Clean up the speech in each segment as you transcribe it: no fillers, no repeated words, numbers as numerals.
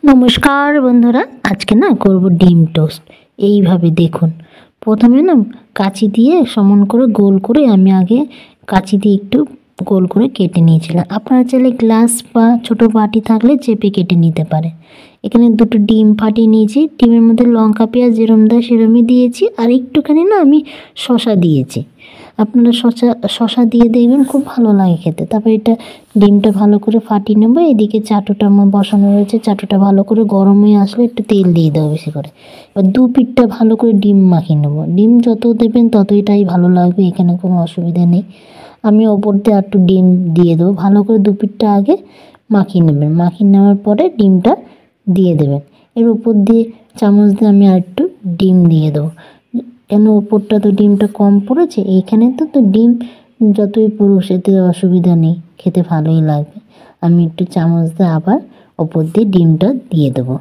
নমস্কার বন্ধুরা, আজকে না করব ডিম টোস্ট। এইভাবে দেখুন, প্রথমে না কাঁচি দিয়ে সমান করে গোল করে আমি আগে কাঁচি দিয়ে একটু গোল করে কেটে নিয়েছিলাম। আপনারা চাইলে গ্লাস বা ছোট বাটি থাকলে চেপে কেটে নিতে পারে। এখানে দুটো ডিম ফাটিয়ে নিয়েছি, ডিমের মধ্যে লঙ্কা পেঁয়াজ যেরম দেয় সেরমই দিয়েছি, আর একটুখানি না আমি শসা দিয়েছি। আপনারা শসা দিয়ে দেখবেন, খুব ভালো লাগে খেতে। তারপর এটা ডিমটা ভালো করে ফাটিয়ে নেবো। এদিকে চাটুটা আমার বসানো রয়েছে, চাটুটা ভালো করে গরম হয়ে আসলে একটু তেল দিয়ে দেবো বেশি করে। এবার দু পিঠটা ভালো করে ডিম মাখিয়ে নেবো। ডিম যত দেবেন ততটাই ভালো লাগবে, এখানে কোনো অসুবিধা নেই। আমি ওপর দিয়ে একটু ডিম দিয়ে দেবো, ভালো করে দু পিঠটা আগে মাখিয়ে নেবেন। মাখিয়ে নেওয়ার পরে ডিমটা দিয়ে দেবেন। এর উপর দিয়ে চামচ দিয়ে আমি আর একটু ডিম দিয়ে দেবো, কেন ওপরটা তো ডিমটা কম পড়েছে, এইখানে তো ডিম যতই পড়ুক সেতে অসুবিধা নেই, খেতে ভালোই লাগবে। আমি একটু চামচ দিয়ে আবার ওপর দিয়ে ডিমটা দিয়ে দেবো।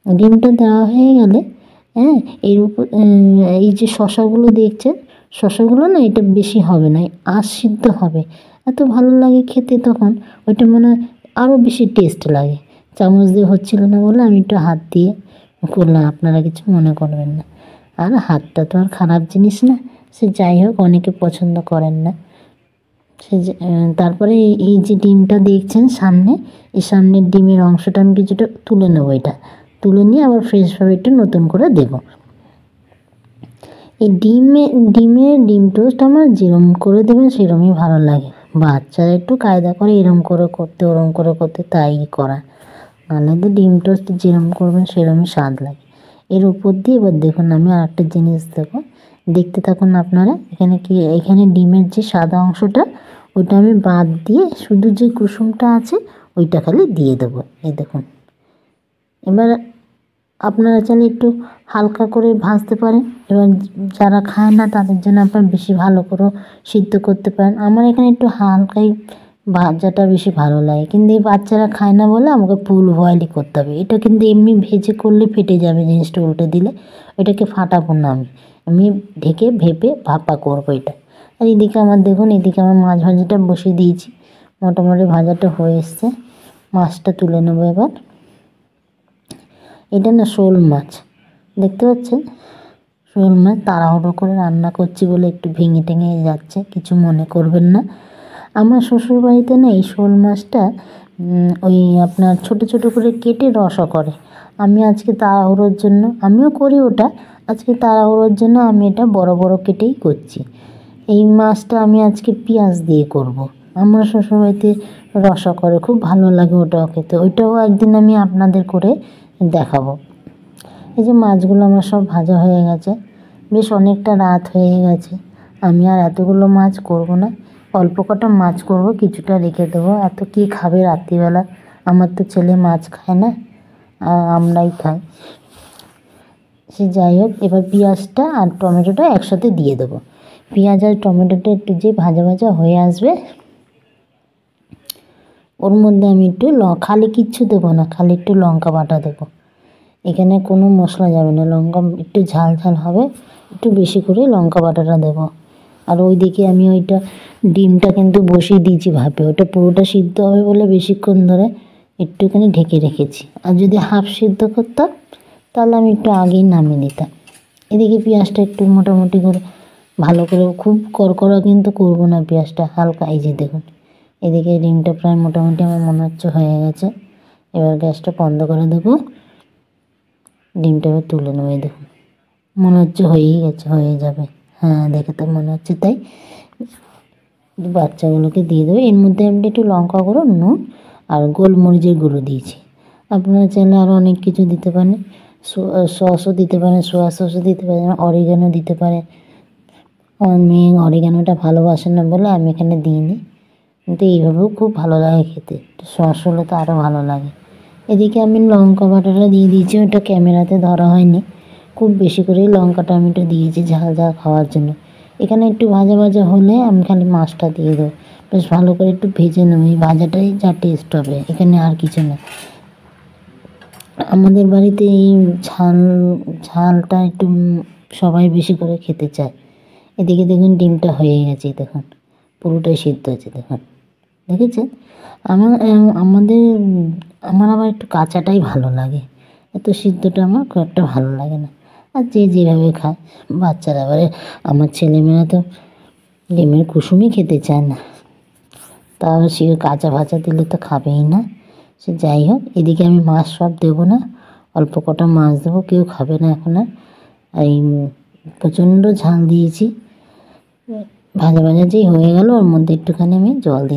ডিমটা দেওয়া হয়ে গেলে এর উপর এই যে শসাগুলো দেখছেন, শসাগুলো না এটা বেশি হবে না, সিদ্ধ হবে। এত ভালো লাগে খেতে, তখন ওইটা মনে হয় আরও বেশি টেস্ট লাগে। চামচ দিয়ে হচ্ছিল না বলে আমি একটু হাত দিয়ে করলাম, আপনারা কিছু মনে করবেন না। আর হাতটা তো আর খারাপ জিনিস না, সে যাই হোক, অনেকে পছন্দ করেন না। তারপরে এই যে ডিমটা দেখছেন সামনে, এই সামনের ডিমের অংশটা আমি কিছুটা তুলে নেবো। এটা তুলে নিয়ে আবার ফ্রেশভাবে একটু নতুন করে দেবো। এই ডিম টোস্ট আমার যেরম করে দেবেন সেরমই ভালো লাগে। বাচ্চারা একটু কায়দা করে এরম করে করতে, ওরম করে করতে, তাই করা। নাহলে তো ডিম টোস্ট যেরম করবেন সেরমই স্বাদ লাগে। এর উপর দিয়ে এবার দেখুন আমি আর একটা জিনিস দেবো, দেখতে থাকুন আপনারা। এখানে ডিমের যে সাদা অংশটা ওইটা আমি বাদ দিয়ে শুধু যে কুসুমটা আছে ওইটা খালি দিয়ে দেবো। এই দেখুন। এবার আপনারা চাইলে একটু হালকা করে ভাজতে পারেন। এবার যারা খায় না তাদের জন্য আপনারা বেশি ভালো করে সিদ্ধ করতে পারেন। আমার এখানে একটু হালকাই ভাজাটা বেশি ভালো লাগে, কিন্তু এই বাচ্চারা খায় না বলে আমাকে ফুল বয়েলই করতে হবে। এটা কিন্তু এমনি ভেজে করলে ফেটে যাবে, জিনিসটা উল্টে দিলে এটাকে ফাটাবো না। আমি ঢেকে ভেপে ভাপা করবো এটা। আর এদিকে আমার দেখুন, এদিকে আমার মাছ ভাজাটা বসিয়ে দিয়েছি, মোটামুটি ভাজাটা হয়ে এসছে। মাছটা তুলে নেবো এবার। এটা না শোল মাছ, দেখতে পাচ্ছেন, শোল মাছ। তাড়াহুড়ো করে রান্না করছি বলে একটু ভেঙে টেঙে যাচ্ছে, কিছু মনে করবেন না। আমার শ্বশুরবাড়িতে না এই শোল মাছটা ওই আপনার ছোট ছোট করে কেটে রসা করে। আমি আজকে তাড়াহুড়োর জন্য, আমিও করি ওটা, আজকে তাড়াহুড়োর জন্য আমি এটা বড় বড় কেটেই করছি। এই মাছটা আমি আজকে পেঁয়াজ দিয়ে করব। আমার শ্বশুরবাড়িতে রসা করে, খুব ভালো লাগে ওটাও খেতে। ওইটাও একদিন আমি আপনাদের করে দেখাবো। এই যে মাছগুলো আমার সব ভাজা হয়ে গেছে, বেশ অনেকটা রাত হয়ে গেছে। আমি আর এতগুলো মাছ করব না, অল্প কটা মাছ করব, কিছুটা রেখে দেবো। এত কী খাবে রাত্রিবেলা? আমার তো ছেলে মাছ খায় না, আমরাই খাই। সে যাই হোক, এবার পেঁয়াজটা আর টমেটোটা একসাথে দিয়ে দেবো। পেঁয়াজ আর টমেটোটা একটু যে ভাজা ভাজা হয়ে আসবে, ওর মধ্যে আমি একটু খালি কিচ্ছু দেবো না, খালি একটু লঙ্কা বাটা দেবো। এখানে কোনো মশলা যাবে না, লঙ্কা একটু ঝাল ঝাল হবে, একটু বেশি করে লঙ্কা বাটাটা দেবো। আর ওইদিকে আমি ওইটা ডিমটা কিন্তু বসিয়ে দিয়েছি ভাপে, ওটা পুরোটা সিদ্ধ হবে বলে বেশিক্ষণ ধরে একটুখানি ঢেকে রেখেছি। আর যদি হাফ সিদ্ধ করতাম তাহলে আমি একটু আগেই নামিয়ে দিতাম। এদিকে পেঁয়াজটা একটু মোটামুটি করে ভালো করে, খুব কড়কড়া কিন্তু করবো না পেঁয়াজটা, হালকা। এই যে দেখুন, এদিকে ডিমটা প্রায় মোটামুটি আমার মনে হচ্ছে হয়ে গেছে। এবার গ্যাসটা বন্ধ করে দেবো, ডিমটা এবার তুলে নেবো। এই দেখুন, মনে হচ্ছে হয়েই গেছে, হয়ে যাবে। হ্যাঁ, দেখে তো মনে হচ্ছে তাই। বাচ্চাগুলোকে দিয়ে দেবে। এর মধ্যে আমি একটু লঙ্কা গুঁড়ো, নুন আর গোলমরিচের গুঁড়ো দিয়েছি। আপনারা চাইলে আরও অনেক কিছু দিতে পারেন, সসও দিতে পারেন, সোয়া সসও দিতে পারেন, অরিগানো দিতে পারেন। আমার মেয়ে অরিগানোটা ভালোবাসে না বলে আমি এখানে দিইনি, কিন্তু এইভাবেও খুব ভালো লাগে খেতে। সস হলে তো আরও ভালো লাগে। এদিকে আমি লঙ্কা বাটাটা দিয়ে দিয়েছি, ওটা ক্যামেরাতে ধরা হয়নি। খুব বেশি করেই লঙ্কাটা আমি একটু দিয়েছি ঝাল ঝাল খাওয়ার জন্য। এখানে একটু ভাজা ভাজা হলে আমি খালি মাছটা দিয়ে দেবো, বেশ ভালো করে একটু ভেজে নেবো। এই ভাজাটাই যা টেস্ট হবে, এখানে আর কিছু না। আমাদের বাড়িতে এই ঝালটা একটু সবাই বেশি করে খেতে চায়। এদিকে দেখুন ডিমটা হয়ে গেছে, দেখুন পুরোটাই সিদ্ধ হয়েছে, দেখুন, দেখেছেন। আমাদের আমার আবার একটু কাঁচাটাই ভালো লাগে, এত সিদ্ধটা আমার খুব একটা ভালো লাগে না। আর যে যেভাবে খায়, বাচ্চারা এবারে আমার ছেলেমেয়েরা তো ডিমের কুসুমই খেতে চায় না, তাও সে কাঁচা ভাজা দিলে তো খাবেই না। সে যাই হোক, এদিকে আমি মাছ সব দেবো না, অল্প কটা মাছ দেবো, কেউ খাবে না এখন আর। এই প্রচণ্ড ঝাল দিয়েছি, ভাজা ভাজা যেই হয়ে গেল ওর মধ্যে একটুখানি আমি জল দিয়ে